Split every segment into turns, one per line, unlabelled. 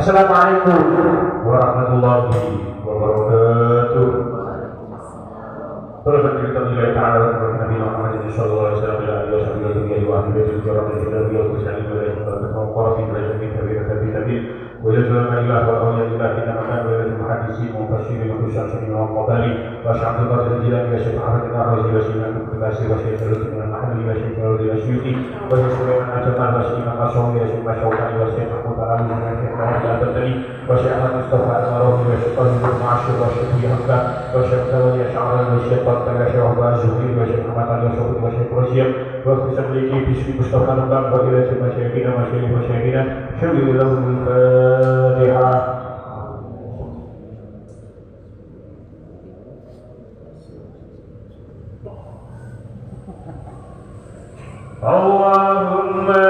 Assalamualaikum warahmatullahi wabarakatuh. Alhamdulillah ta'ala wa Nabi Muhammad sallallahu alaihi wasallam ila alihi wasallam wa ahli baiti al-kiram wa sallallahu alaihi wasallam wa qarafi rajulin kabir wa yaj'alna ilaha wa awliya ilahi inna kana wa muhaddisin wa mufassirin wa syarhin wa qabali wa sya'atu qadri jilani wa syafa'at al-arzi wa syinatu kubasi wa syai'atu min al-mahli wa syai'atu wa syuti wa syai'atu ajmal wa syai'atu asawli wa syai'atu syawkani wa syai'atu ta'ala wa syai'atu tadi wa syai'atu mustafa al-marawi wa syai'atu ma'asyur wa syai'atu hamda wa syai'atu wa syai'atu wa syai'atu tengah syai'atu zuhri wa syai'atu hamatan wa syai'atu wa syai'atu rasyid wa kusamliki bismi mustafa al-bang wa ila syai'atu wa syai'atu wa syai'atu syai'atu lahum al-fatihah. Allahumma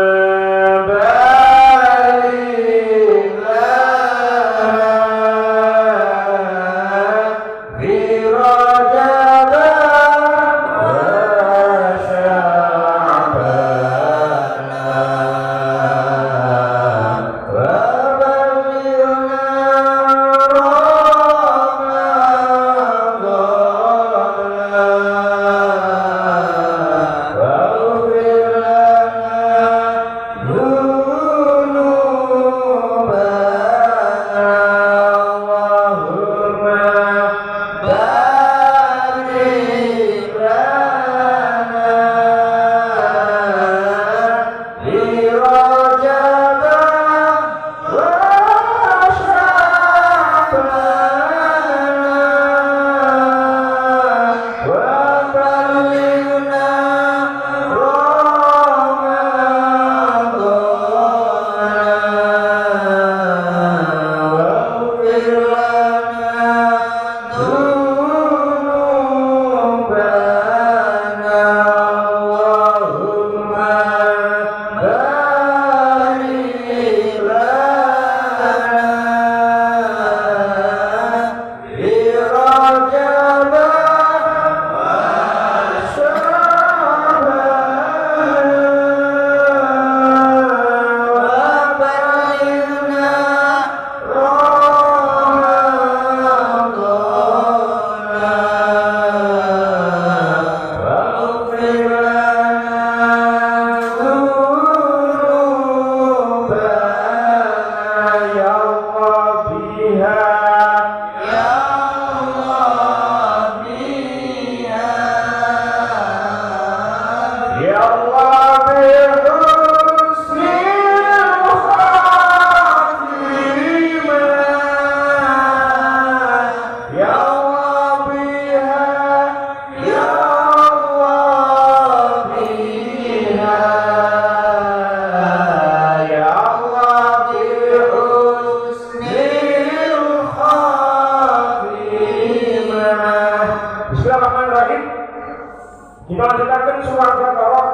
Kita lanjutkan surat Al-Baqarah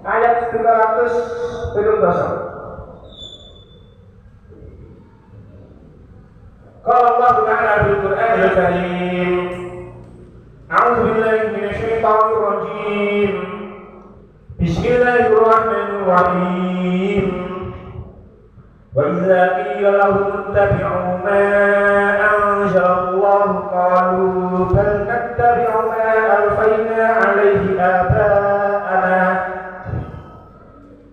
ayat 317. Qala Allah Ta'ala fil Qur'anil Karim, A'udzu billahi minasy syaithanir rajim. Bismillahirrahmanirrahim. Wa idza qila lahum ittabi'u ma anzalallahu qalu bal nattabi'u ma alfayna 'alayhi aba'ana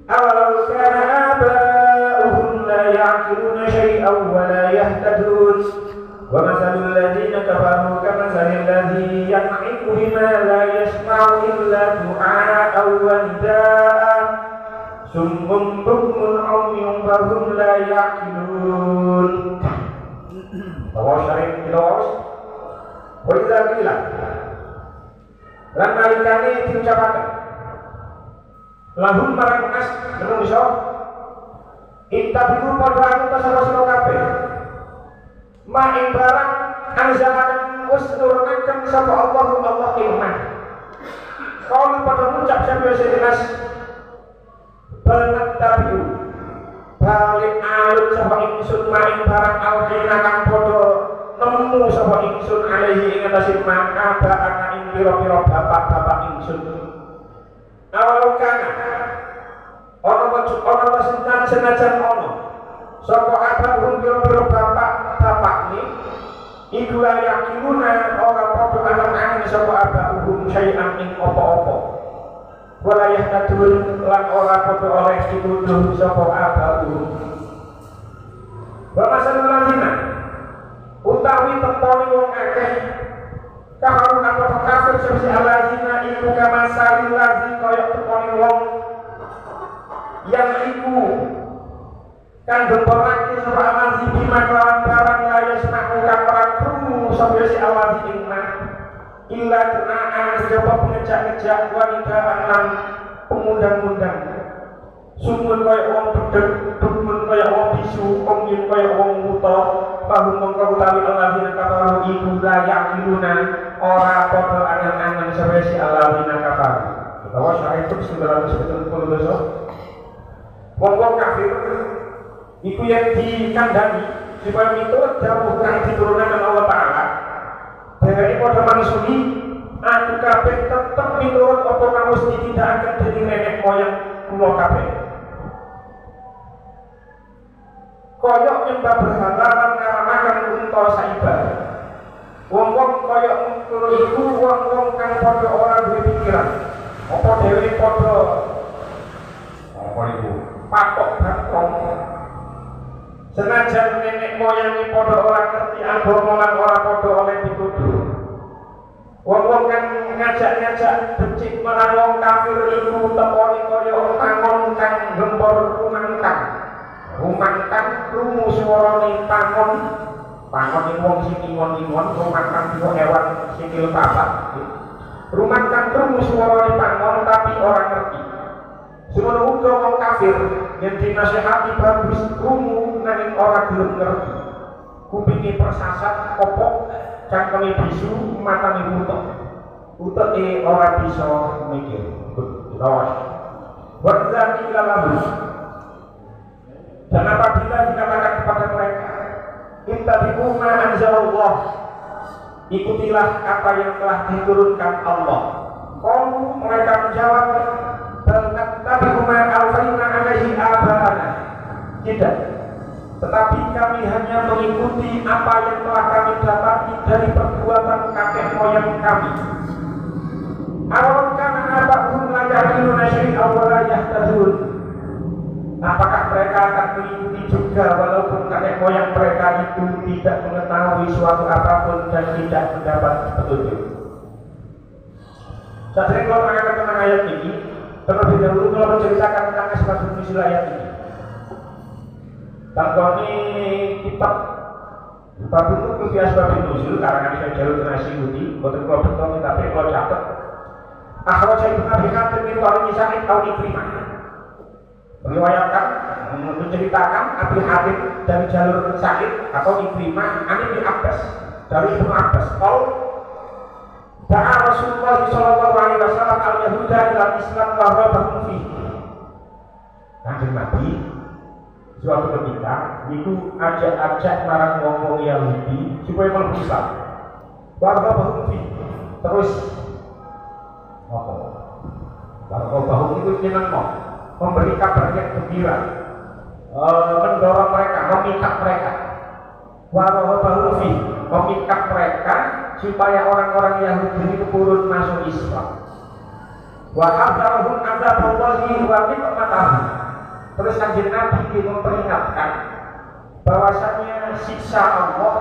awalau kana aba'uhum la ya'qiluna shay'an wa la yahtadun wa mathalul ladzina kafaru kamathalil ladzi yan'iqu bima la yasma'u illa du'a'an wa nidaa'a summun bukmun 'umyun fahum la ya'qilun. Allah syarif kilos wa idza qila lan nalikane diucapaken
lahum marang nas menungso intabiku padha anu tasawuf sira kabeh ma ing barang anzalakan wis nurunaken sapa Allah ilman kalau pada ngucap sampai sejenis benar tabiu balik alut sapa ingsun maring barang alhina kang padha nemu sapa ingsun alaihi ing atase maka ana ing pira-pira bapak-bapak ingsun awal kana ana senajan ana sapa abahum pira-pira bapak-bapak ni iku yakimuna ora padha angen-angen sapa abahum syai'an ing apa-apa walayah kadul lan ora padha oleh dituduh sapa abahum wa masalul ladina utawi tepone wong akeh kafaru napa kafir sing aladina iku kama salil lazi kaya tepone wong yang iku kan gemborake sapa amanzi bima kelawan barang laya senaku kang ora krungu sapa si aladhi inna illa tunaan kejaba pengejak-ngejak wanita lan pengundang-undang sumun kaya wong bedeg dumun kaya wong bisu pengin kaya wong buta bahum mengko utawi aladina kafaru iku layak diluna ora padha angen-angen sapa si aladina kafaru utawa syaitu 972 wong kafir iku yang dikandani supaya miturut dawuh kang diturunkan Allah Ta'ala dheweke padha mangsuli aku kabeh tetep miturut apa kang wis ditindakaken dening nenek moyang kula kabeh kaya nyembah berhala lan ngaramaken unta saibar wong-wong kaya ngono iku wong-wong kang padha ora duwe pikiran apa dheweke padha apa iku patok batok senajan nenek moyangi padha ora ngerti agama lan ora padha oleh dituduh wong-wong kang ngajak-ngajak becik marang wong kafir iku tepone kaya tangon kang gempor rumangkang krungu swarane tangon wong sing ingon-ingon rumangkang iku hewan sikil papat rumangkang krungu swarane tangon tapi ora ngerti semono uga wong kafir yen dinasihati bagus krungu nanging ora gelem ngerti kupinge persasat kopok cangkeme bisu matane butek uteke ora bisa mikir lawas wadzaki lalu dan apabila dikatakan kepada mereka intabi'uma anzalallah ikutilah apa yang telah diturunkan Allah kalau mereka menjawab tapi umma alfaina alaihi abana tidak tetapi kami hanya mengikuti apa yang telah kami dapati dari perbuatan kakek moyang kami awal kana abahum la yaqiluna syai'an wa la yahtadun apakah mereka akan mengikuti juga walaupun kakek moyang mereka itu tidak mengetahui suatu apapun dan tidak mendapat petunjuk. Saya sering kalau mengatakan tentang ayat ini terlebih dahulu kalau menceritakan tentang asbab nuzul ayat ini. Tangkoni kitab bab itu fi asbab nuzul karangan Syekh Jalil Nasyidi, boten kula betul tapi kula catet. Akhwat Syekh Nabi Hatim bin Tariq Sa'id Al-Ikrimah meriwayatkan menceritakan Abi Hatim dari jalur Sa'id atau Ikrimah Ani bin Abbas dari Ibnu Abbas da'a Rasulullah sallallahu alaihi wasallam al-Yahuda ila Islam wa rabahum fihi. Kanjeng Nabi suatu ketika itu ajak-ajak marang wong-wong Yahudi supaya mlebu Islam. Wa rabahum fihi. Terus apa? Rabahum itu jeneng memberi kabar yang gembira, mendorong mereka, memikat mereka. Wa rabahum fihi, memikat mereka supaya orang-orang Yahudi ini turun masuk Islam. Wa hadarahum adzaballahi wa nikmatahu. Terus Kanjeng Nabi memperingatkan bahwasanya siksa Allah,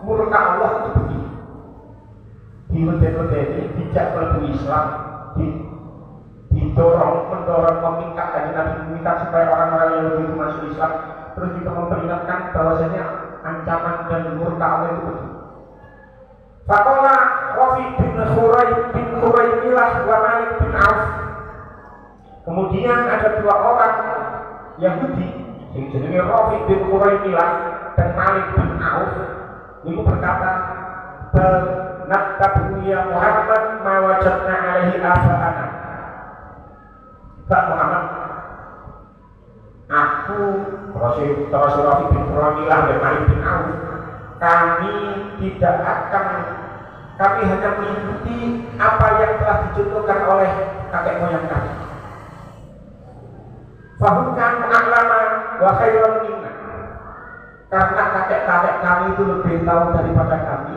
murka Allah itu begini. Diweden-wedeni dijak mlebu Islam, mendorong memikat Kanjeng Nabi memikat supaya orang-orang Yahudi itu masuk Islam. Terus juga memperingatkan bahwasanya ancaman dan murka Allah itu begini. Faqala Rafi bin Khuraymilah wa Malik bin Auf Kemudian ada dua orang Yahudi yang jenenge Rafi bin Quraiqilah dan Malik bin Auf itu berkata, "Naktabu ya Muhammad ma wajadna alaihi aba'ana." Pak Muhammad, aku terus Rafi bin Quraiqilah dan Malik bin Auf, kami hanya mengikuti apa yang telah dicontohkan oleh kakek moyang kami. Fahum kanu a'lama wa khairan minna. Karena kakek-kakek kami itu lebih tahu daripada kami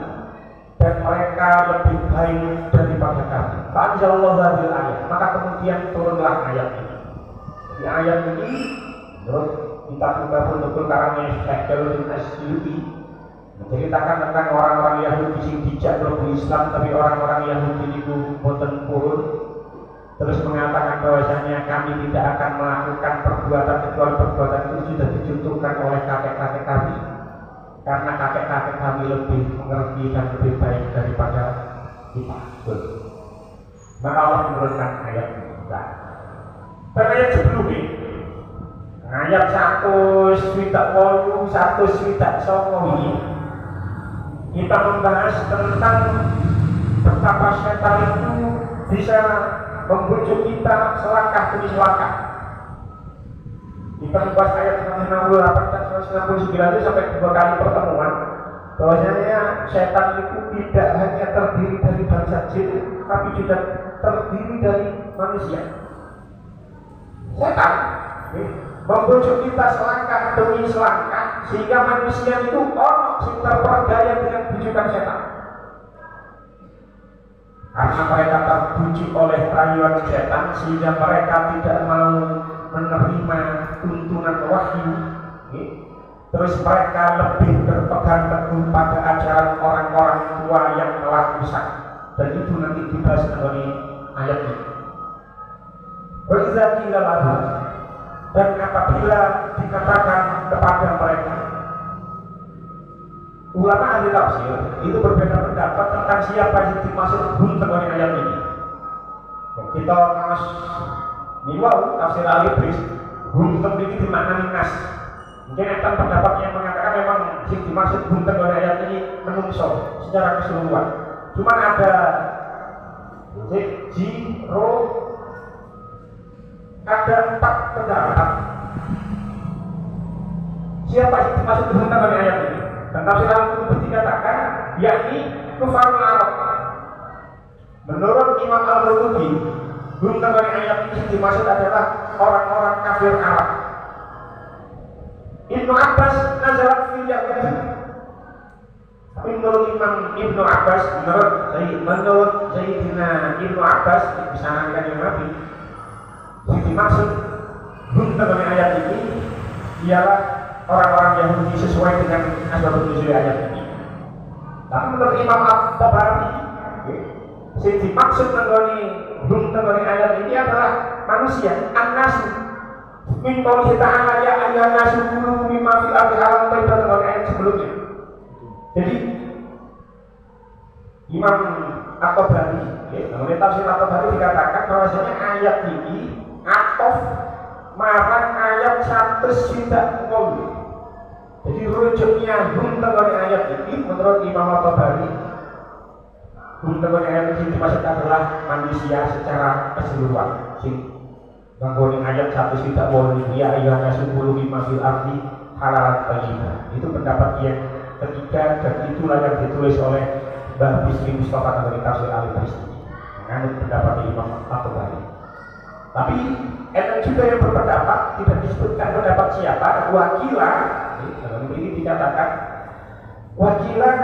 dan mereka lebih baik daripada kami. Fa'anzalallahu hadhil ayat. Maka kemudian turunlah ayat ini. Di ayat ini menurut kitab Betul karangnya Syekh Jalaluddin Asyuti menceritakan tentang orang-orang Yahudi yang dijak Islam, tapi orang-orang Yahudi itu boten purun, terus mengatakan bahwasanya kami tidak akan melakukan perbuatan kecuali perbuatan itu sudah dicontohkan oleh kakek-kakek kami, karena kakek-kakek kami lebih mengerti dan lebih baik daripada kita. Maka Allah menurunkan ayat ini. Dan ayat sebelumnya, ayat 1:8 ini kita membahas tentang betapa setan itu bisa membujuk kita selangkah demi selangkah. Kita membahas ayat 168 dan 169 itu sampai 2 kali pertemuan, bahwasanya setan itu tidak hanya terdiri dari bangsa jin, tapi juga terdiri dari manusia. Setan membujuk kita selangkah demi selangkah, sehingga manusia itu terperdaya dengan bujukan setan. Karena mereka terbujuk oleh rayuan setan, sehingga mereka tidak mau menerima tuntunan wahyu. Terus mereka lebih berpegang teguh pada ajaran orang-orang tua yang telah rusak. Dan itu nanti dibahas dari ayat ini. Dan apabila dikatakan kepada mereka, ulama ahli tafsir itu berbeda pendapat tentang siapa yang dimaksud dengan ayat ini. Kita mas niwau tafsir al-Ibris bunten ini dimaknani nas. Mungkin ada pendapat yang mengatakan memang yang dimaksud bunten dengan ayat ini menungso secara keseluruhan. Cuma ada ada 4 pendapat siapa yang dimaksud bunten dengan ayat ini. Dan tafsir al-Qurtubi dikatakan yakni kufarul Arab. Menurut Imam al-Qurtubi, bunten dari ayat ini dimaksud adalah orang-orang kafir Arab. Ibnu Abbas nazalat fil Yahudi. Tapi menurut Imam Ibnu Abbas, menurut Sayyidina Ibnu Abbas, disanarkan yang Nabi, yang dimaksud bunten dari ayat ini ialah orang-orang Yahudi sesuai dengan asbabun nuzul ayat ini. Tapi menurut Imam At-Tabari, yang dimaksud mengenai ayat ini adalah manusia, an-nasu. Min qawli ta'ala ya ayyuhan nasu kulu mimma fil ardi halalan thayyiban dengan ayat sebelumnya. Jadi Imam At-Tabari, mengenai tafsir At-Tabari dikatakan bahwasanya ayat ini atof marang ayat 100. Jadi rujuknya bunten dari ayat ini menurut Imam At-Tabari, bunten dari ayat ini dimaksud adalah manusia secara keseluruhan. Menggoni ayat 1:8 ya ayyuhan nasu kulu mimma fil ardi halalan thayyiban. Itu pendapat yang ketiga dan itulah yang ditulis oleh Mbah Bisri Mustafa dari tafsir al-Ibris, menganut pendapat Imam At-Tabari. Tapi ada juga yang berpendapat, tidak disebutkan pendapat siapa, wakilah. Dalam ini dikatakan wakilah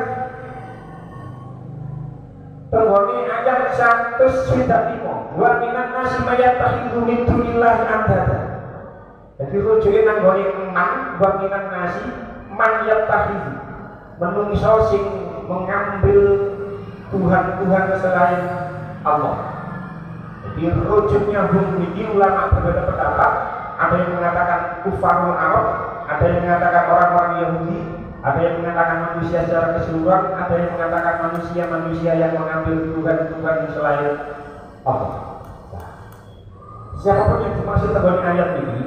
tenggoni ayat 105 wa minan nasi mayattakhidhu min dunillahi andada. Jadi rujuknya nanggoni man wa minan nasi man yattakhidhu, menungso sing mengambil Tuhan-Tuhan selain Allah. Jadi rujuknya ini ulama berbeda pendapat. Ada yang mengatakan kufarul Arab, ada yang mengatakan orang-orang Yahudi, ada yang mengatakan manusia secara keseluruhan, ada yang mengatakan manusia-manusia yang mengambil Tuhan-Tuhan selain Allah. siapapun yang dimaksud dengan ayat ini,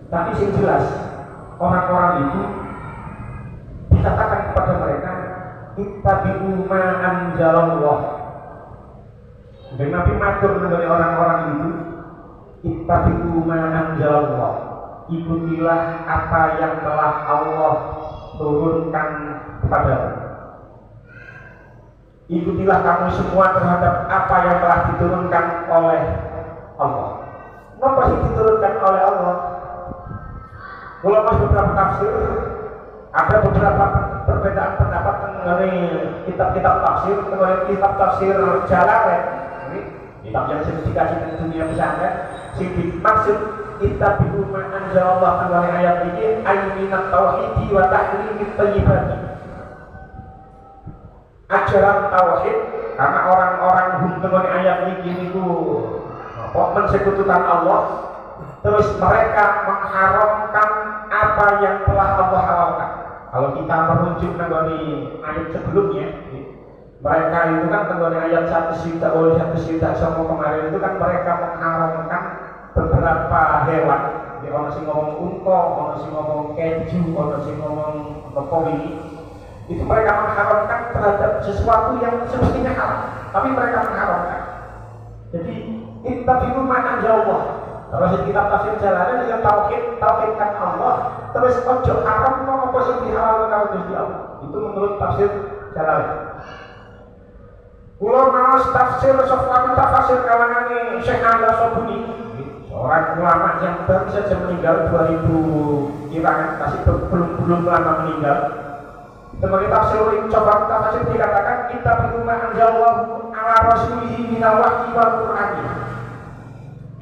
tapi yang jelas orang-orang itu dikatakan kepada mereka ittabi'u ma anzalallah. Dan Nabi matur kepada orang-orang itu ittabi'u ma anzalallah, ikutilah apa yang telah Allah turunkan kepadamu. Ikutilah kamu semua terhadap apa yang telah diturunkan oleh Allah. Apa sih diturunkan oleh Allah? Ulama beberapa tafsir, ada beberapa perbedaan pendapat mengenai kitab-kitab tafsir, mengenai kitab tafsir Jalalain, kitab yang sering dikaji di dunia pesantren, sing dimaksud ittabi'u ma anzalallah mengenai ayat ini ayat tauhid wa tahrimit thayyibat. Ajaran tauhid, karena orang-orang mengenai ayat ini itu mensekutukan Allah, terus mereka mengharamkan apa yang telah Allah halalkan. Kalau kita merujuk mengenai ayat sebelumnya, mereka itu kan mengenai ayat 1 sama kemarin itu kan mereka mengharamkan beberapa hewan. Di orang sing ngomong unta, orang sing ngomong keju, orang sing ngomong koi. Itu mereka mengharamkan terhadap sesuatu yang semestinya haram, tapi mereka mengharamkan. Jadi ittabi'u ma anzalallah. Terus kitab tafsir Jalalain yang tauhidkan Allah, terus ojo haram mau apa sing dihalalkan karo Gusti Allah. Itu menurut tafsir Jalalain. Kula maos tafsir Sofwan tafsir kalangane Syekh Al Sobuni, seorang ulama yang baru saja meninggal 2000 kira masih belum lama meninggal. Sebagai tafsir coba tafsir dikatakan kita berumah anzalallahu ala rasulihi minal wahyi wal qur'ani.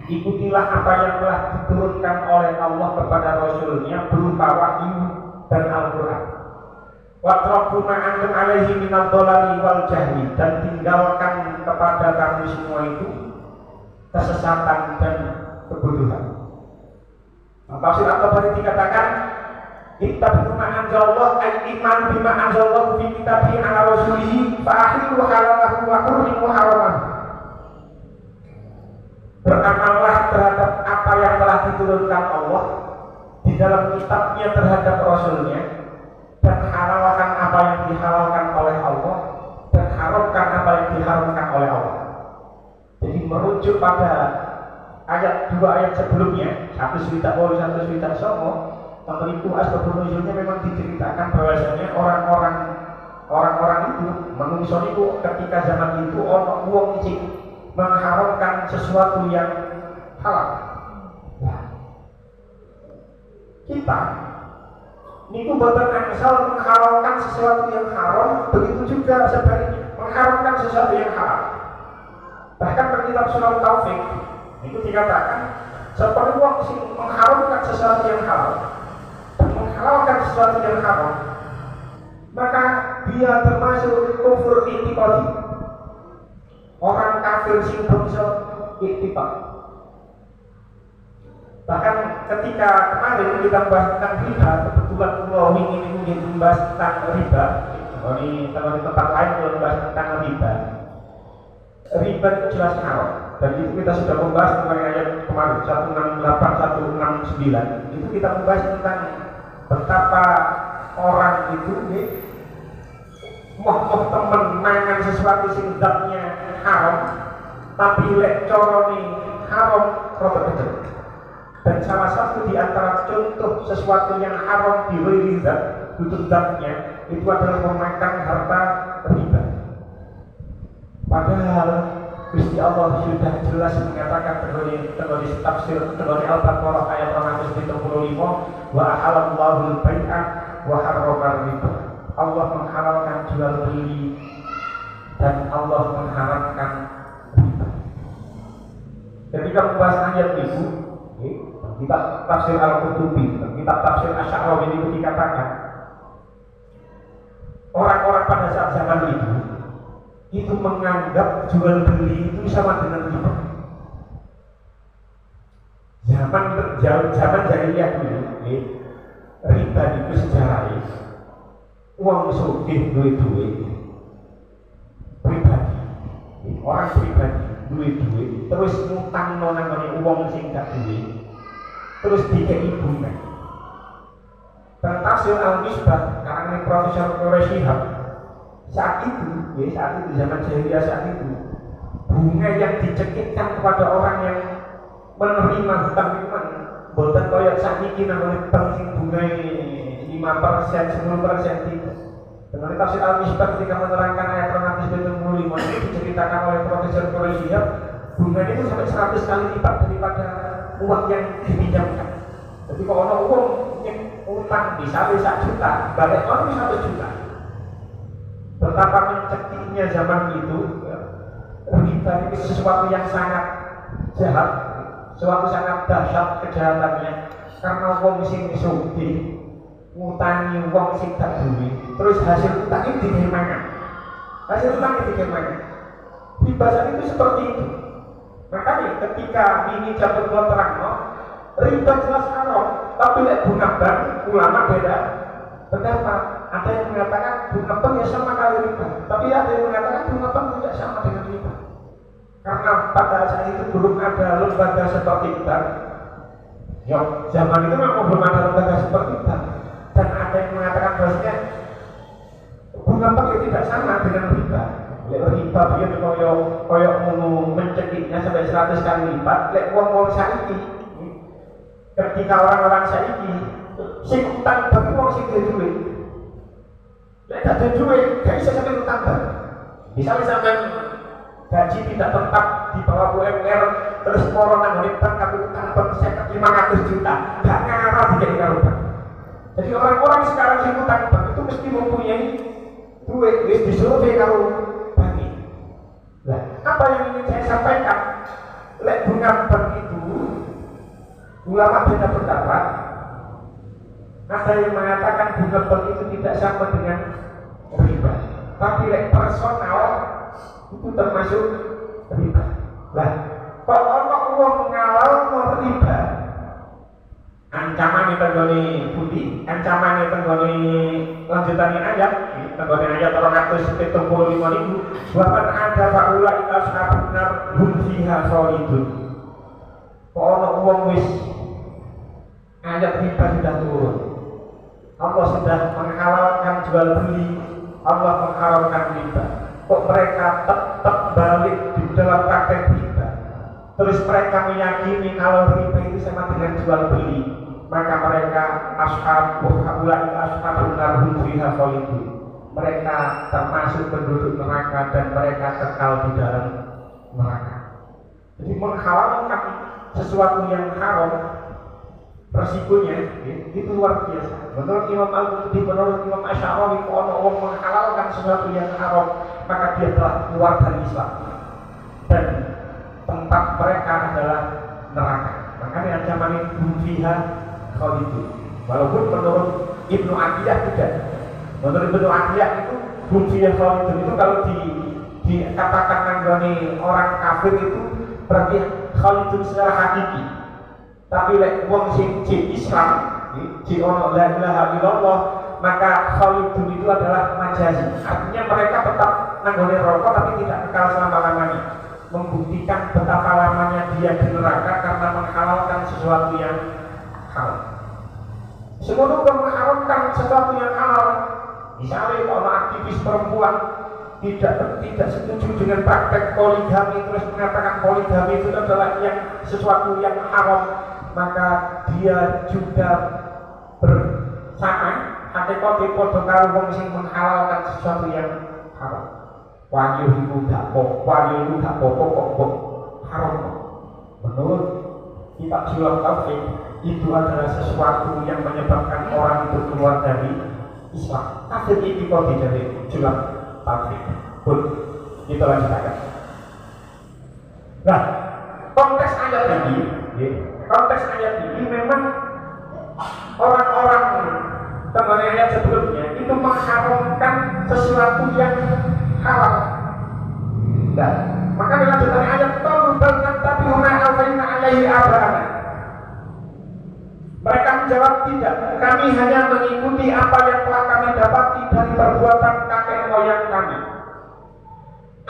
Ikutilah apa yang telah diturunkan oleh Allah kepada Rasulnya berupa wahyu dan Al-Quran. Watraku ma'antum alaihi minal dolali wal jahli, dan tinggalkan kepada kamu semua itu kesesatan dan kebodohan. Tafsir At-Tabari dikatakan ittabi'u ma anzalallah al-iman bima anzalallahu fi kitabihi ala rasulihi fa'ahilu halalahu wa hurrimu haramahu. Beramallah terhadap apa yang telah diturunkan Allah di dalam kitabnya terhadap Rasulnya, dan halalkan apa yang dihalalkan oleh Allah, dan haramkan apa yang diharamkan oleh Allah. Jadi merujuk pada dua ayat sebelumnya, 1 Swita 1 Swita Songo, tentang itu asbabun nuzulnya memang diceritakan bahwasanya orang-orang itu manusia itu ketika zaman itu orang wong iki mengharamkan sesuatu yang halal. Nah, kita niku boten angsal menghalalkan sesuatu yang haram, begitu juga sebaliknya mengharamkan sesuatu yang halal. Bahkan dalam kitab Surah Taufik itu dikatakan seperti wong sing mengharamkan sesuatu yang halal dan menghalalkan sesuatu yang haram, maka dia termasuk kufur i'tiqadi. Orang kafir sing bangsa ittifaq. Bahkan ketika kemarin kita bahas tentang riba, kebetulan pulau ini mungkin membahas tentang riba. Ini tempat lain kalau membahas tentang riba. Riba itu jelas haram. Dan itu kita sudah membahas tentang ayat kemarin 168, 169. Itu kita membahas tentang betapa orang itu mau temen mangan sesuatu sing zatnya haram, tapi lek coroni haram rada kecil. Dan salah satu di antara contoh sesuatu yang haram di ghairi zat, butuh zatnya, itu adalah memakan harta riba. Padahal Gusti Allah sudah jelas menyatakan melalui tafsir melalui Al-Baqarah ayat 175, wa ahallallahu al-bai'a wa harrama riba. Allah menghalalkan jual beli dan Allah mengharamkan riba. Ketika membahas ayat itu, kita tafsir Al-Qurtubi, kita tafsir Asy'ari itu dikatakan orang-orang pada saat zaman itu menganggap jual beli itu sama dengan riba. Zaman jahiliyah dulu, riba itu sejarahnya uang sugih duit pribadi, orang pribadi duit terus ngutang nang wong sing gak duwe terus dikei bunga. Dan tafsir Al-Misbah karangan Profesor Quraisyihab saat itu di zaman jahiliyah saat itu bunga yang dicekikkan kepada orang yang menerima hutang itu boten koyok sakniki namanya bank sing bunga 5%, 10% tidak. Dengan tafsir Al-Misbah ketika menerangkan ayat 275 ini diceritakan oleh Profesor Quraisyihab bunga itu sampai 100 kali lipat daripada uang yang dipinjamkan. Jadi kalau ada uang yang utang bisa 1 juta, balik orang 100 juta. Betapa mencekiknya zaman itu, riba itu sesuatu yang sangat jahat, sesuatu sangat dahsyat kejahatannya. Karena uang sing sugih ngutangi uang sing tak duwe, terus hasil utang itu digawe hasil utang itu digawe riba itu seperti itu. Makanya ketika ini jatuh keluar terang, riba jelas haram, tapi lek bunga bank ulama beda pendapat. Ada yang mengatakan bunga bank ya sama kali riba, tapi ada yang mengatakan bunga bank tidak sama dengan riba. Karena pada saat itu belum ada lembaga seperti bank. Ya, zaman itu memang belum ada lembaga seperti bank. Dan ada yang mengatakan bahwasanya bunga bank ya tidak sama dengan riba. Riba dia koyok mencekiknya sampai 100 kali lipat. Lek wong saiki, ketika orang-orang saiki sing utang bagi wong sing duwe, lek gak ada duwe gak bisa sampai utang bagi. Misalnya sampai gaji tidak tetap di bawah UMR, terus moro nang bank tapi utang bank 500 juta, gak ngarah dijadi karo bank. Jadi orang-orang sekarang sing utang bank itu mesti mempunyai duit, wis disuruh karo bank. Nah, apa yang ingin saya sampaikan? Lek bunga bank itu ulama beda pendapat. Ada yang mengatakan bunga bank itu tidak sama dengan riba. Tapi lek personal itu termasuk riba. Lah, kalau orang uang ngalal mau riba, ancaman itu tenggoni budi, ancaman itu tenggoni lanjutannya ayat, tenggoni ayat 275.000. Bahkan ada faula ika sahabatnar bunfiha solidun. Kalau uang wis ayat riba sudah turun, Allah sudah menghalalkan jual beli, Allah mengharamkan riba. Kok mereka tetap balik di dalam praktek riba? Terus mereka meyakini kalau riba itu sama dengan jual beli, maka mereka ashabun narhum fiha khalidun. Mereka termasuk penduduk neraka dan mereka kekal di dalam neraka. Jadi menghalalkan sesuatu yang haram, resikonya itu luar biasa. Menurut Imam Al-Qurtubi, menurut Imam Asy'ari, kalau orang menghalalkan sesuatu yang haram, maka dia telah keluar dari Islam dan tempat mereka adalah neraka. Makanya ancaman itu fiha khalidun. Walaupun menurut Ibnu Atiyah tidak. Menurut Ibnu Atiyah itu fiha khalidun itu kalau dikatakan nanggone orang kafir itu berarti khalidun secara hakiki. Tapi lek wong sing Islam, di ono la ilaha illallah, maka khalidun itu adalah majazi. Artinya mereka tetap nanggone rokok tapi tidak kekal selama-lamanya. Membuktikan betapa lamanya dia di neraka karena menghalalkan sesuatu yang halal. Sebelum mengharamkan sesuatu yang halal, misalnya kalau aktivis perempuan tidak setuju dengan praktek poligami, terus mengatakan poligami itu adalah sesuatu yang haram, maka dia juga bersama hakikate padha karo wong sing menghalalkan sesuatu yang haram. Wahyu itu gak pokok haram. Menurut kitab Sulh Taufik, itu adalah sesuatu yang menyebabkan orang itu keluar dari Islam. Kafir itu kok dari Sulh Taufik. Pun kita lanjutkan. Nah, konteks ayat ini memang orang-orang teman ayat sebelumnya itu mengharamkan sesuatu yang halal. Nah, maka dilanjutkan ayat tolong tapi huna alfaina alaihi abana. Mereka menjawab tidak, kami hanya mengikuti apa yang telah kami dapati dari perbuatan kakek moyang kami.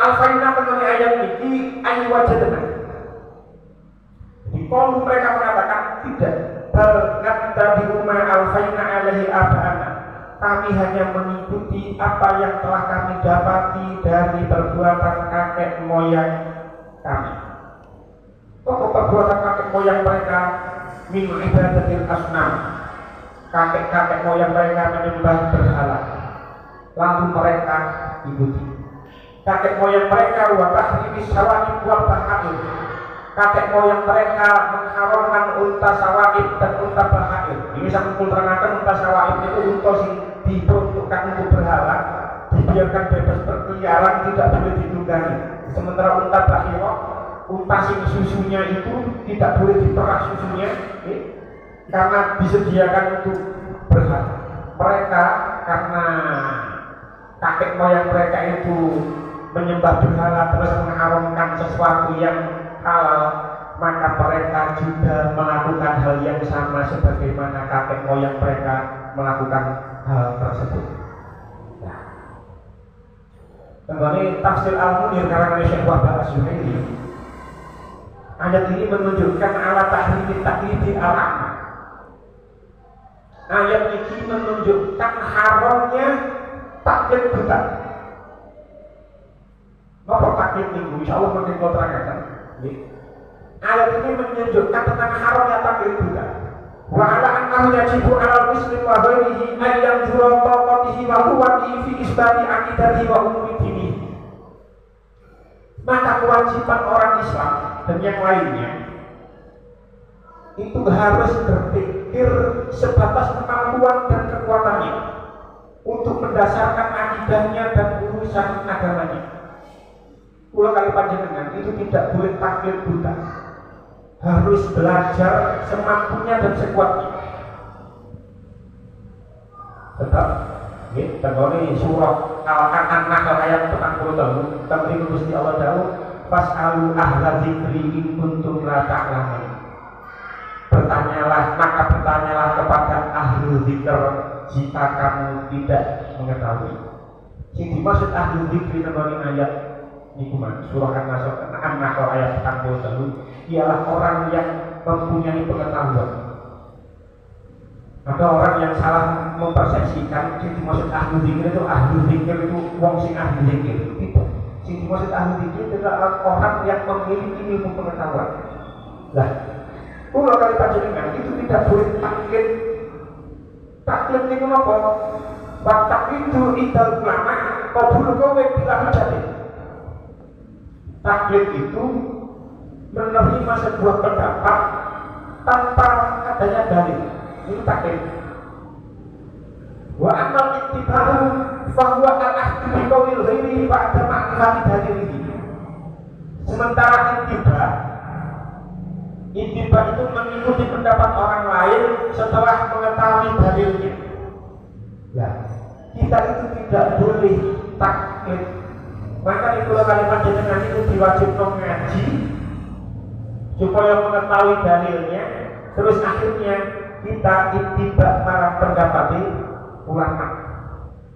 Al-Faina mengenai ayat ini ayu wajadna. Di kaum mereka mengatakan tidak. Balnat di rumah Al-Faina alaihi abana. Kami hanya mengikuti apa yang telah kami dapati dari perbuatan kakek moyang kami. Pokok perbuatan kakek moyang mereka min ibadatil asnam. Kakek-kakek moyang mereka menyembah berhala. Lalu mereka ikuti. Kakek moyang mereka wa tahrimis sawaib wa bahail. Kakek moyang mereka mengharamkan unta sawaib dan unta bahail. Ini saya terangkan unta sawaib itu unta sing diperuntukkan untuk berhala, dibiarkan bebas berkeliaran, tidak boleh ditunggangi. Sementara unta bahail, unta sing susunya itu tidak boleh diperah susunya, karena disediakan untuk berhala. Mereka karena kakek moyang mereka itu menyembah berhala terus mengharamkan sesuatu yang halal, maka mereka juga melakukan hal yang sama sebagaimana kakek moyang mereka melakukan hal tersebut. Nah, kembali tafsir Al-Munir karangan Syekh Wahbah Az-Zuhaili. Ayat ini menunjukkan ala tahrimi taklidi al-a'ma. Ayat ini menunjukkan haramnya taklid buta. Apa taklid minggu? Insya Allah mungkin kau terangkan. Ayat ini menunjukkan tentang haramnya taklid buta. Wa ala annahu yajibu ala muslim wa ghairihi an yanzura taqatihi wa quwwatihi fi isbati aqidatihi wa umuri dinihi. Maka kewajiban orang Islam dan yang lainnya itu harus berpikir sebatas kemampuan dan kekuatannya untuk mendasarkan akidahnya dan urusan agamanya. Kula kali panjenengan itu tidak boleh taklid buta. Harus belajar semampunya dan sekuatnya. Tetap tenggone surah Al-An'am ayat 40 tapi Gusti Allah tahu fas'alu ahla dzikri in kuntum la ta'lamun. Bertanyalah kepada ahli dzikir jika kamu tidak mengetahui. Sing dimaksud ahli dzikri tenggone ayat niku surah An-Nahl ayat 40 ialah orang yang mempunyai pengetahuan. Ada orang yang salah mempersepsikan sing dimaksud ahli dzikir itu wong sing ahli dzikir. Tidak. Sing dimaksud ahli dzikir adalah orang yang memiliki ilmu pengetahuan. Lah, kula kali panjenengan itu tidak boleh taklid. Taklid niku napa? Wa taqlidu idal ulama qabul kowe bila jadi. Taklid itu menerima sebuah pendapat tanpa adanya dalil. Ini taklid. Wa amal ittiba'u fa huwa al-ahdu bi qawlil ghairi ba'da ma'rifati dalilihi. Sementara ittiba itu mengikuti pendapat orang lain setelah mengetahui dalilnya. Ya, kita itu tidak boleh taklid. Maka itu kalimat jenengan itu diwajibkan ngaji supaya mengetahui dalilnya. Terus akhirnya kita ittiba para pendapat ulama.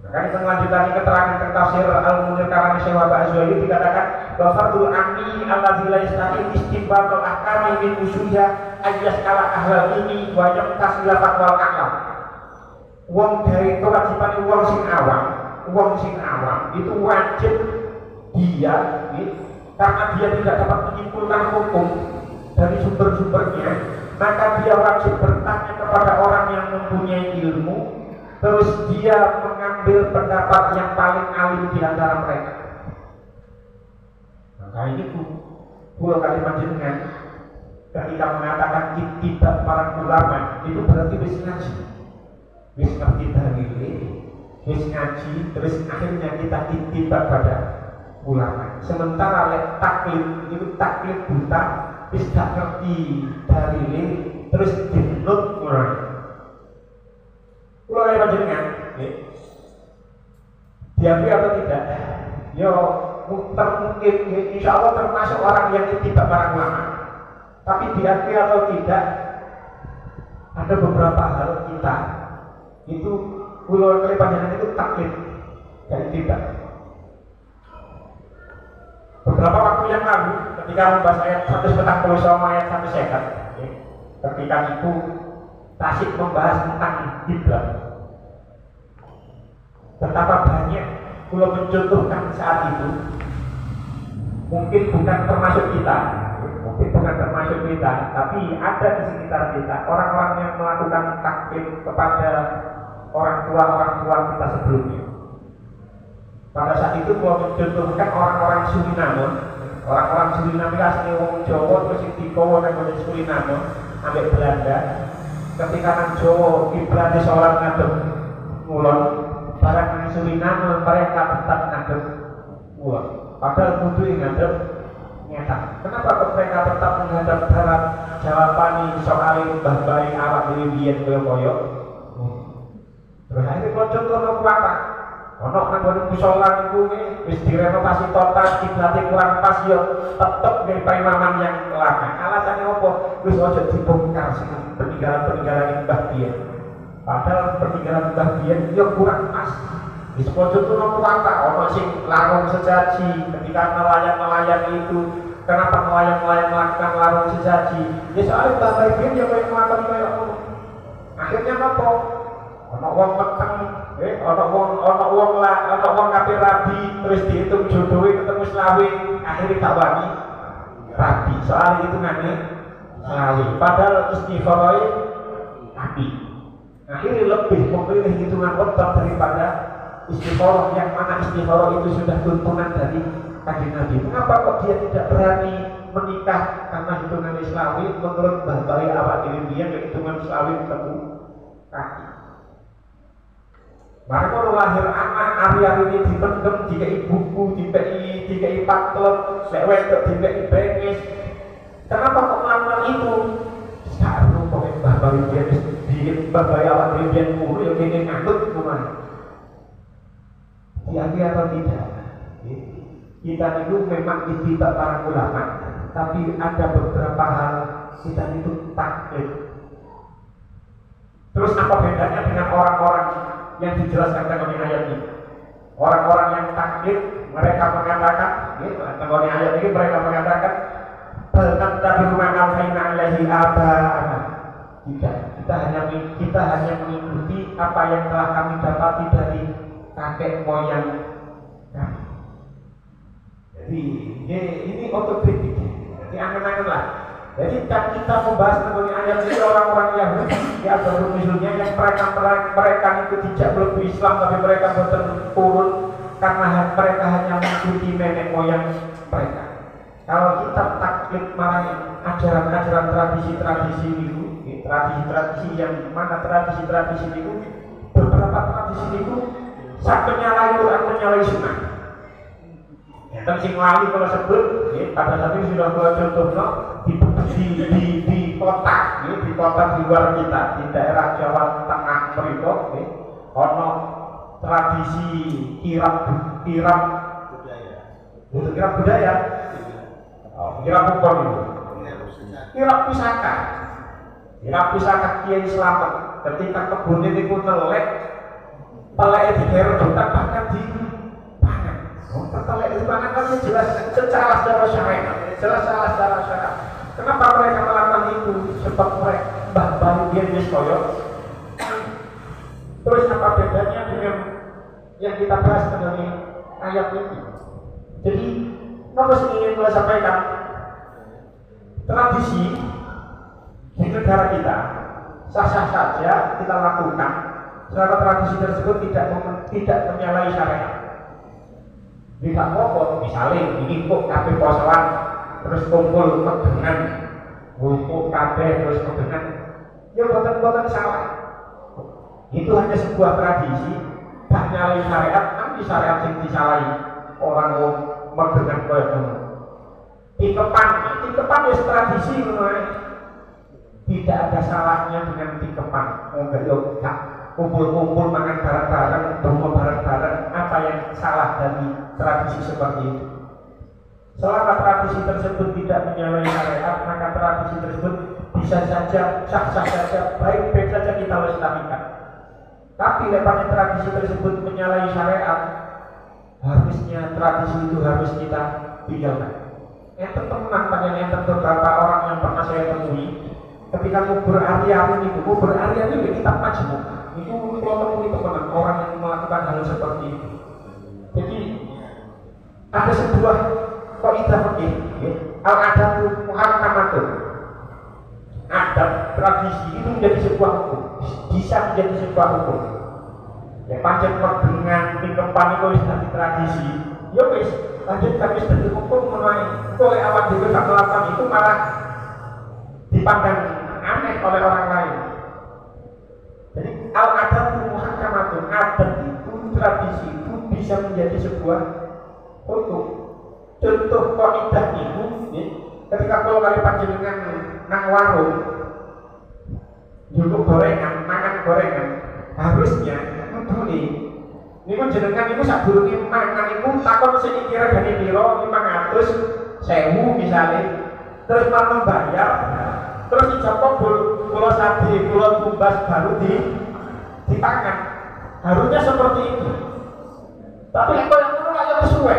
Maka kita melanjutkan keterangan tafsir Al-Munir karangan Syekh Wahbah Az-Zuhaili dikatakan bahwa fardul amni allazi la yastaqim istinbatul ahkami min usulha ayyas kala ahlal ini wa yaqtasila fatwal aqlam. Wong dari kewajiban wong sing awam itu wajib dia karena dia tidak dapat menyimpulkan hukum dari sumber-sumbernya, maka dia wajib bertanya kepada orang yang mempunyai ilmu, terus dia mengambil pendapat yang paling alim di antara mereka. Maka ini dua kalimat jenengan ketika mengatakan ittiba para ulama itu berarti wis ngaji, wis ngerti dalil, wis ngaji, terus akhirnya kita ittiba pada ulama. Sementara taklid itu taklid buta, wis gak ngerti dalil, terus dinut orang. Kula kali panjenengan, diambil atau tidak? Yo mungkin insya Allah termasuk orang yang ittiba para ulama. Tapi diakui atau tidak, ada beberapa hal kita itu kula kali panjenengan itu taklid dan tidak. Beberapa waktu yang lalu ketika membahas ayat 140 sama ayat 150, ketika itu Tasik membahas tentang kiblat. Betapa banyak kalau mencontohkan saat itu, mungkin bukan termasuk kita, tapi ada di sekitar kita orang-orang yang melakukan takbir kepada orang tua kita sebelumnya. Pada saat itu kalau mencontohkan orang-orang Suriname asli wong Jawa terus dikowo nang Suriname ambek Belanda. Ketika nang Jawa kiblat sholat ngadep ngulon, barang nang Suriname mereka tetap ngadep ngulon. Padahal kudu ngadep ngetak. Kenapa kok mereka tetap menghadap barat? Jawaban soal mbah-mbah awak dhewe biyen koyo-koyo. Terus akhirnya kalau contoh kuwata ono nang nggon musala niku wis direnovasi total, kiblate kurang pas yo tetep nggih paimaman yang lama. Alasane opo? Wis aja dibongkar sing peninggalan Mbah Biyen. Padahal peninggalan Mbah Biyen yo kurang pas. Wis pojok tuh kuwata ono sing larung sejaji ketika nelayan-nelayan itu. Kenapa nelayan-nelayan melakukan larung sejaji? Ya soalnya Mbah Biyen yo koyo nglakoni koyo ngono. Akhirnya napa? Ono wong meteng, ono wong kabeh rabi, terus dihitung jodohe ketemu selawe, akhirnya gak wani rabi. Soal itu ngene selawe. Padahal istighfarahe rabi. Akhirnya lebih memilih hitungan weton daripada istighfarah, yang mana istighfarah itu sudah tuntunan dari Kanjeng Nabi. Mengapa kok dia tidak berani menikah karena hitungan selawe? Menurut Mbah awak dhewe dia hitungan selawe ketemu kaki. Maka kalau lahir anak hari-hari ini dipendem, dikai buku, dikai patlon, wedok dikai bengis. Kenapa kok melakukan itu? Sekarang kok Mbah dia bikin Mbah awak dia mulu yang ingin ngangkut kemana? Diakui atau tidak? Kita itu memang ittiba para ulama, tapi ada beberapa hal kita itu taklid. Terus apa bedanya dengan orang-orang yang dijelaskan dalam ayat ini? Orang-orang yang taklid, mereka mengatakan, dalam ayat ini mereka mengatakan, "Balkan tapi rumah alfaina alaihi aba'ana." Tidak, kita hanya mengikuti apa yang telah kami dapati dari kakek moyang kami. Jadi ini otokritik, jadi angen-angen lah. Jadi kita membahas mengenai ayat ini, orang-orang Yahudi ya baru misalnya yang mereka itu tidak melebur Islam, tapi mereka turun karena mereka hanya mengikuti nenek moyang mereka. Kalau kita taklid marang ajaran-ajaran tradisi-tradisi itu, tradisi-tradisi yang mana tradisi-tradisi itu, beberapa tradisi itu sak menyalahi Quran, menyalahi Sunnah. Ya, kan sing lali kalau sebut, pada saat ini sudah buat contohnya di kota di luar kita, di daerah Jawa Tengah mereka, ono tradisi kirap budaya, kirap bukan itu, kirap pusaka Kiai Slamet. Ketika kebun ini pun telek dikerut bahkan di telek itu bahkan kan jelas secara syariat. Kenapa mereka melakukan itu? Sebab mereka Mbah dia koyo. Terus apa bedanya dengan yang kita bahas mengenai ayat ini? Jadi, apa sih ingin saya sampaikan? Tradisi di negara kita sah-sah saja kita lakukan, selama tradisi tersebut tidak menyalahi syariat. Tidak apa-apa, misalnya ini kok kabeh posoan terus kumpul kedengan, ngumpul kabeh terus kedengan, ya boten salah. Itu hanya sebuah tradisi, tak nyalahi syariat, nanti syariat yang disalahi orang medengan kaya ngono. Tikepan ya tradisi ngono. Tidak ada salahnya dengan tikepan. Enggak yo kumpul-kumpul makan bareng-bareng, dongo bareng-bareng, apa yang salah dari tradisi seperti itu? Selama tradisi tersebut tidak menyalahi syariat, maka tradisi tersebut bisa saja sah-sah saja, baik-baik saja kita lestarikan. Tapi lepasnya tradisi tersebut menyalahi syariat, harusnya tradisi itu harus kita tinggalkan. Enten temenan panjang enten beberapa orang yang pernah saya temui ketika mau berhari-hari itu, di kitab Majmu' itu kalau temui teman orang yang melakukan hal seperti itu. Jadi ada sebuah kaidah fikih, al-adatu muhakkamatun. Adat, tradisi itu menjadi sebuah hukum, bisa menjadi sebuah hukum. Ya pancen dengan tingkepan itu wis dadi tradisi. Ya wis, lanjut kami dadi hukum menawi oleh awak dhewe sak melakukan itu malah dipandang aneh oleh orang lain. Jadi al-adatu muhakkamatun, adat itu, tradisi itu bisa menjadi sebuah hukum. Contoh kaidah itu, ketika kalau kali panjenengan nang warung, nyukup gorengan, makan gorengan, harusnya kudune niku jenengan niku sadurunge mangan niku takon sing kira gane pira 500.000 misale, terus mau bayar, terus dijopok kula sate, kula tumbas baru dipangan. Harusnya seperti itu. Tapi kok yang ngono lak yo suwe.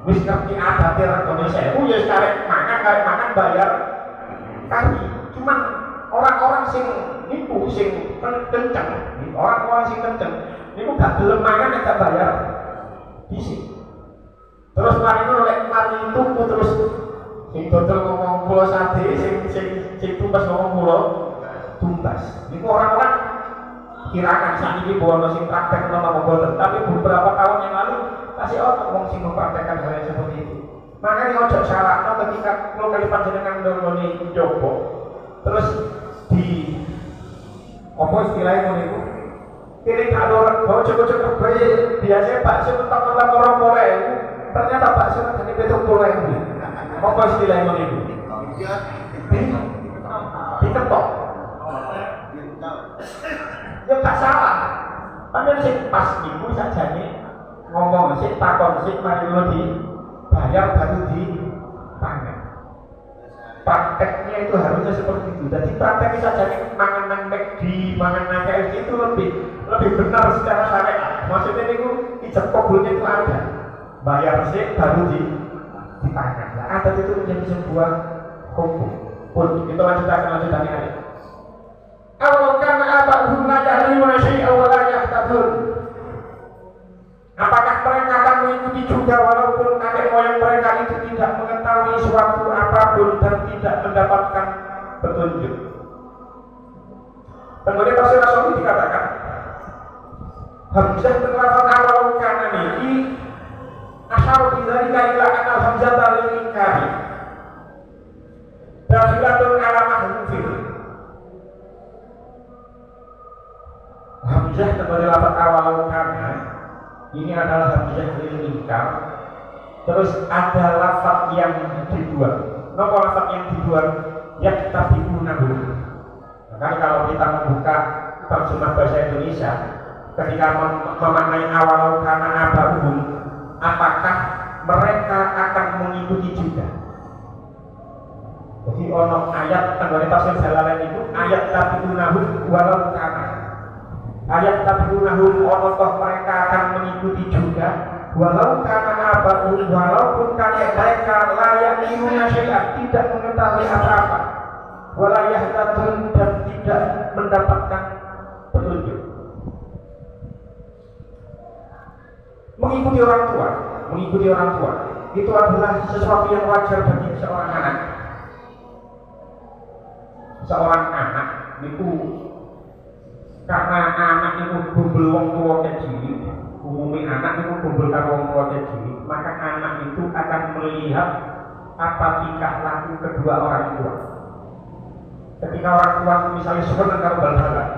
Wis ngerti adate regane 1.000 ya karek makan bayar kali. Cuman orang-orang sing niku sing kenceng, orang-orang sing kenceng niku gak gelem mangan nek gak bayar dhisik. Terus mari tuku terus sing dodol ngomong kula sate, sing tumbas ngomong kula tumbas. Niku orang-orang kirakan saat ini bahwa sing praktek nama boten, tapi beberapa tahun yang lalu kasih orang ngomong sing mempraktekkan hal yang seperti itu. Makanya ojo salah ketika kalau kali panjenengan ndongoni njogo terus di apa istilahnya ngono iku kene kalau bawa cukup bae biasanya bakso mentok-mentok orang mulai ternyata bakso tadi betul mulai apa istilahnya ngono iku diketok ya gak salah padahal sing pas niku sajane ngomong sik takon sik mari di bayar baru dipangan. Prakteknya itu harusnya seperti itu. Jadi prakteknya saja mangan McD, mangan KFC itu lebih benar secara syariat. Maksudnya itu ijab kabulnya itu ada. Bayar sih baru dipangan. Nah, adat itu menjadi sebuah hukum. Pun kita lanjutkan ini. Awal kana abahum la ya'lamuna syai'an wa la yahtadun. Apakah mereka akan mengikuti juga walaupun kakek moyang mereka itu tidak mengetahui suatu apapun dan tidak mendapatkan petunjuk? Kemudian tafsir Rasul dikatakan Hamzah penerapan awal kanan ini asal bidzalika ila anal hamzata lil inkari dakhilatun ala mahdhufin. Hamzah penerapan awal kanan ini adalah hamzah lil inkar. Terus ada lafaz yang dibuang. Napa lafaz yang dibuang? Yaktabiunahu. Maka kalau kita membuka terjemah bahasa Indonesia, ketika memaknai awal kana abahum, apakah mereka akan mengikuti juga? Jadi ono ayat tanggal tafsir Jalalain itu ayat tabiunahu walau kana. Ayat tabiunahu ono toh mereka akan mengikuti juga. Walau karena abahum, walaupun karena mereka layak ilmunya syai'an, tidak mengetahui apa-apa, walayah tatun dan tidak mendapatkan petunjuk. Mengikuti orang tua itu adalah sesuatu yang wajar bagi seorang anak. Seorang anak itu karena anak itu kumpul wong tua kecil. Umumnya anak itu kumpul karo wong tua kecil, maka anak itu akan melihat apa tingkah laku kedua orang tua. Ketika orang tua misalnya senang karo bal-balan,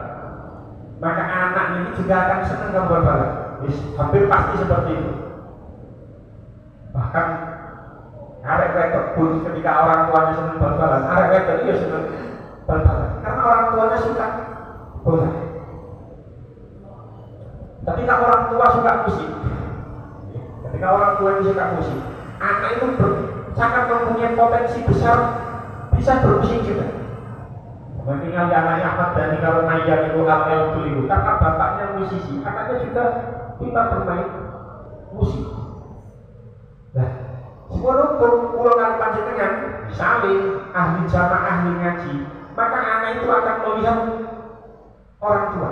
maka anak ini juga akan senang karo bal-balan. Hampir pasti seperti itu. Bahkan arek wedok pun ketika orang tuanya senang bal-balan, arek wedok dia senang bal-balan karena orang tuanya suka bola. Ketika orang tua suka musik, anak itu sangat mempunyai potensi besar bisa bermusik juga. Mendingan anaknya Ahmad Dhani kalau Naya itu Al Tuliu, karena bapaknya musisi, anaknya juga pintar bermain musik. Nah, Semono kula kali panjenengan misalnya ahli jamaah ahli ngaji, maka anak itu akan melihat orang tua.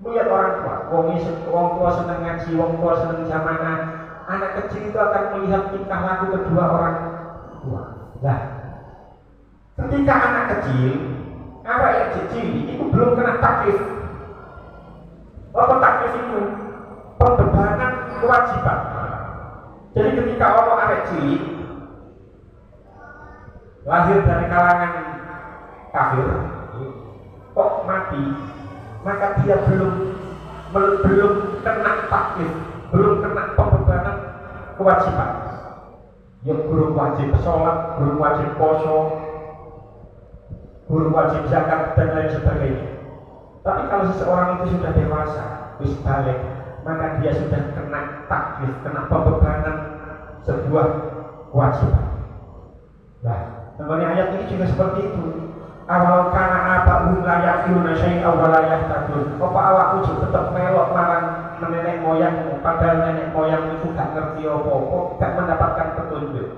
Melihat orang tua, wong tua seneng ngaji, wong tua seneng jamaah. Anak kecil itu akan melihat tingkah laku kedua orang tua. Nah, ketika anak kecil, apa yang kecil itu belum kena taklif. Apa taklif itu? Pembebanan kewajiban. Jadi ketika orang anak cilik lahir dari kalangan kafir, kok mati, maka dia belum kena taklif, belum kena pembebanan kewajiban. Ya belum wajib sholat, belum wajib poso, belum wajib zakat dan lain sebagainya. Tapi kalau seseorang itu sudah dewasa, wis balik, maka dia sudah kena taklif, kena pembebanan sebuah kewajiban. Nah, namanya ayat ini juga seperti itu. Awal kana abahum la yaqiluna syai'an wa la yahtadun. Apa awakmu tetap melok marang nenek moyangmu, padahal nenek moyang itu gak ngerti apa-apa, gak mendapatkan petunjuk.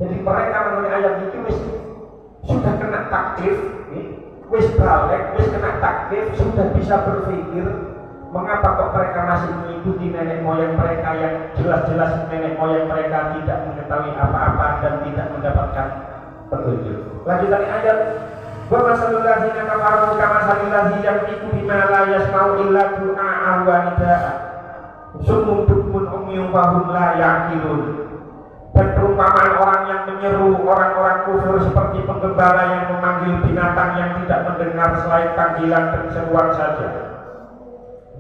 Jadi mereka mengenai ayat itu sudah kena taklif, wis balik, wis kena taklif, sudah bisa berpikir. Mengapa kok mereka masih mengikuti nenek moyang mereka yang jelas-jelas nenek moyang mereka tidak mengetahui apa-apa dan tidak mendapatkan petunjuk. Lanjutan ayat, wa masalul ladzina kafaru kama masalil ladzi yamliku bima la yasma'u illa du'a'an wa nida'a. Summun bukmun umyun fahum la ya'qilun. Dan perumpamaan orang yang menyeru orang-orang kufur seperti penggembala yang memanggil binatang yang tidak mendengar selain panggilan dan seruan saja.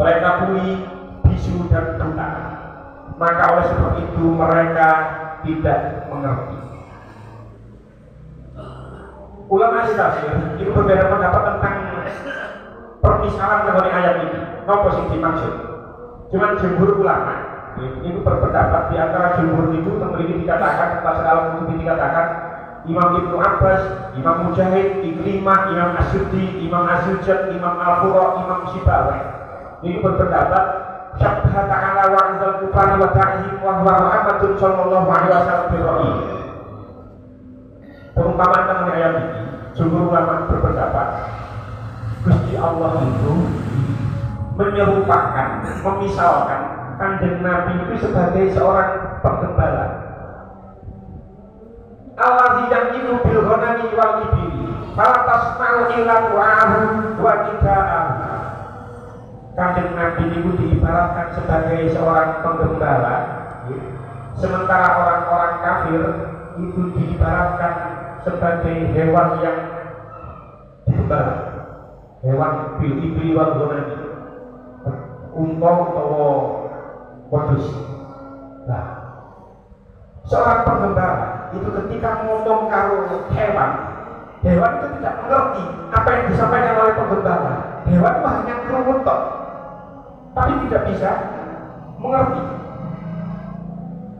Mereka tuli, bisu dan buta. Maka oleh sebab itu mereka tidak mengerti. Ulama tafsir itu berbeda pendapat tentang permisalan mengenai ayat ini. Apa sih dimaksud? Cuman jumhur ulama itu berpendapat di antara jumhur itu memiliki dikatakan pas dalam buku dikatakan Imam Ibnu Abbas, Imam Mujahid, Ikrimah, Imam Asy'udi, Imam Asy'ud, Imam Al-Qurra, Imam Sibawi. Ini berpendapat syabha ta'ala wa anzal kufana wa ta'ihim wa huwa Muhammadun sallallahu alaihi wasallam birra'i. Perumpamaan mengenai ayat ini, jumhur ulama berpendapat Gusti Allah itu menyerupakan, memisalkan Kanjeng Nabi itu sebagai seorang penggembala. Allazi yaqilu bil ghanami wal ibili fala tasma'u illa du'ahu wa nida'ahu. Kanjeng Nabi itu diibaratkan sebagai seorang penggembala, sementara orang-orang kafir itu diibaratkan sebagai hewan yang digembala, hewan bil-ibli wal ghanami, unta utawa wedhus. Nah, seorang penggembala itu ketika ngomong karo hewan itu tidak mengerti apa yang disampaikan oleh penggembala. Hewan itu hanya krungu tok, tapi tidak bisa mengerti.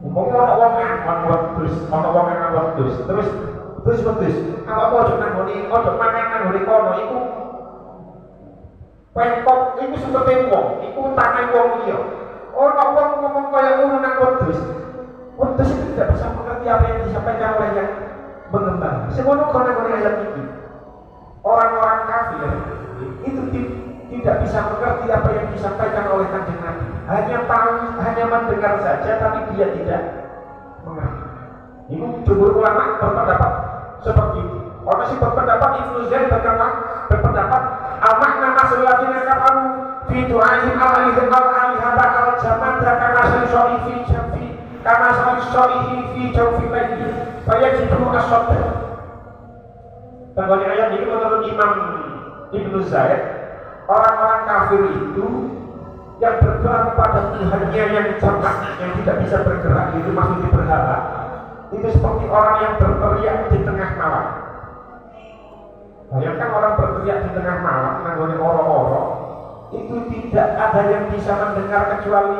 Umpama ana wong ngakon wedhus, ana wong ngakon wedhus, terus wedhus, apa ojo nang ngene, ojo mangan nang ngene kono iku pengkok iku sebete wong, iku tangan wong liya. Ana wong ngomong kaya ngono nang wedhus. Wedhus itu tidak bisa mengerti apa yang disampaikan oleh yang menggembala. Semono kono ayat ini. Orang-orang kafir itu tidak bisa mengerti apa yang disampaikan oleh Kanjeng Nabi. Hanya tahu, hanya mendengar saja, tapi dia tidak mengerti. Ini jumhur ulama berpendapat seperti itu. Orang sih berpendapat Ibnu Zaid berpendapat al-makna masalahnya kafaru fi du'aihim al-alihata al-jamada karena sari fi jamfi karena sari fi jawfi laili fayajidu as-sabr. Tanggalnya ayat ini menurut Imam Ibnu Zaid, orang-orang kafir itu yang berdoa kepada Tuhannya yang jamak, yang tidak bisa bergerak, itu maksudnya berhala, itu seperti orang yang berteriak di tengah malam. Bayangkan orang berteriak di tengah malam, nanggone oro-oro, itu tidak ada yang bisa mendengar kecuali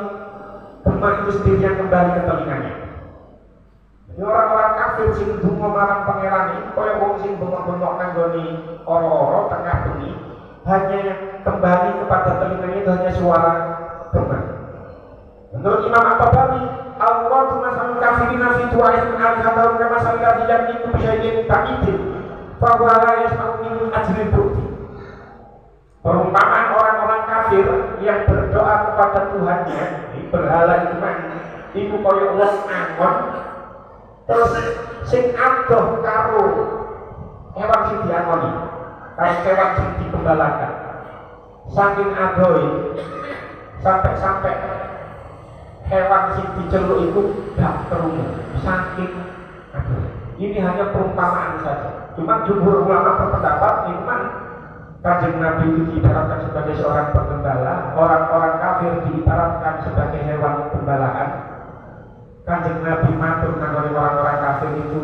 gema itu sendiri yang kembali ke telinganya. Jadi orang-orang kafir sing donga marang pangeran iki kaya wong sing bengok-bengok nanggone oro-oro tengah bengi, hanya yang kembali kepada telinganya itu hanya suara gema. Menurut Imam At-Tabari, Allah masalul kafirina fi tu'ahin al-hadar kama sallallahu alaihi wasallam bisyai'in ba'idin fa huwa la yasma'u min ajril bukti. Perumpamaan orang-orang kafir yang berdoa kepada Tuhannya berhala iman iku kaya wong angon terus sing adoh karo hewan sing diangoni karo kewan sing digembalakan saking adohe sampai hewan sing diceluk itu gak terumur saking adoh. Ini hanya perumpamaan saja. Cuma jumhur ulama berpendapat iman Kanjeng Nabi itu diibaratkan sebagai seorang penggembala, orang-orang kafir diibaratkan sebagai hewan pembelaan. Kanjeng Nabi matur nang orang-orang kafir itu,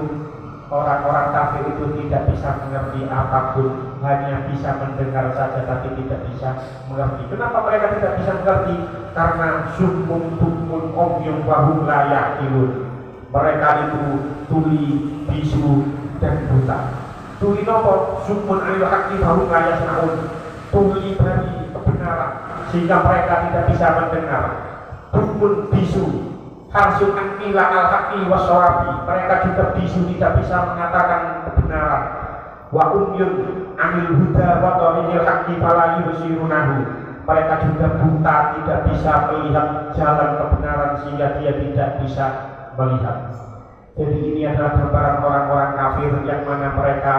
orang-orang kafir itu tidak bisa mengerti apapun, hanya bisa mendengar saja tapi tidak bisa mengerti. Kenapa mereka tidak bisa mengerti? Karena summun bukmun umyun wa hum la yaqilun. Mereka itu tuli, bisu dan buta. Tuli nopo summun anil haqqi wa hum la yasma'un. Tuli dari kebenaran sehingga mereka tidak bisa mendengar. Bukmun bisu harsun anila al-haqqi was-sawabi. Mereka juga bisu tidak bisa mengatakan kebenaran. Wa umyun anil huda wa tariqil haqqi fala yusirunahu. Mereka juga buta tidak bisa melihat jalan kebenaran sehingga dia tidak bisa melihat. Jadi ini adalah gambaran orang-orang kafir yang mana mereka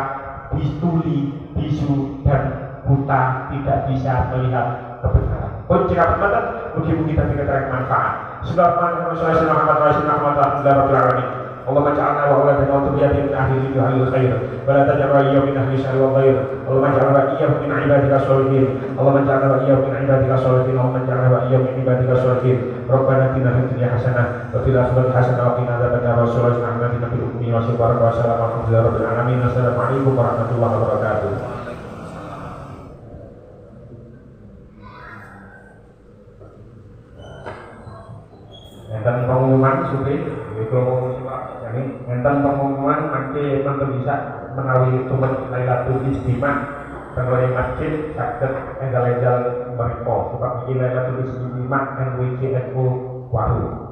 tuli, bisu dan buta tidak bisa melihat kebenaran. Pun jika benar, mungkin kita tidak terang manfaat. Bismillahirrahmanirrahim. Allahumma ja'alna wa auladana wa dhurriyyatina min ahli al khair wa la taj'al iyyahu min ahli syarri wal ghair. Allahumma ja'alna iyyahu min ibadika sholihin. Allahumma ja'alna iyyahu min ibadika sholihin. Allahumma ja'alna iyyahu min ibadika sholihin. Rabbana atina fid dunya hasanah wa fil akhirati hasanah wa qina adzabannar. Rasulullah sallallahu alaihi wasallam wa sallam alhamdulillahi rabbil alamin. Assalamualaikum warahmatullahi wabarakatuh. Enten pengumuman supri, itu enten pengumuman nanti tentu bisa menawi tumen Lailatul Istimewa tenggelam masjid sakit enggal-enggal bariko sebab ini Lailatul Istimewa NWCNU Waru.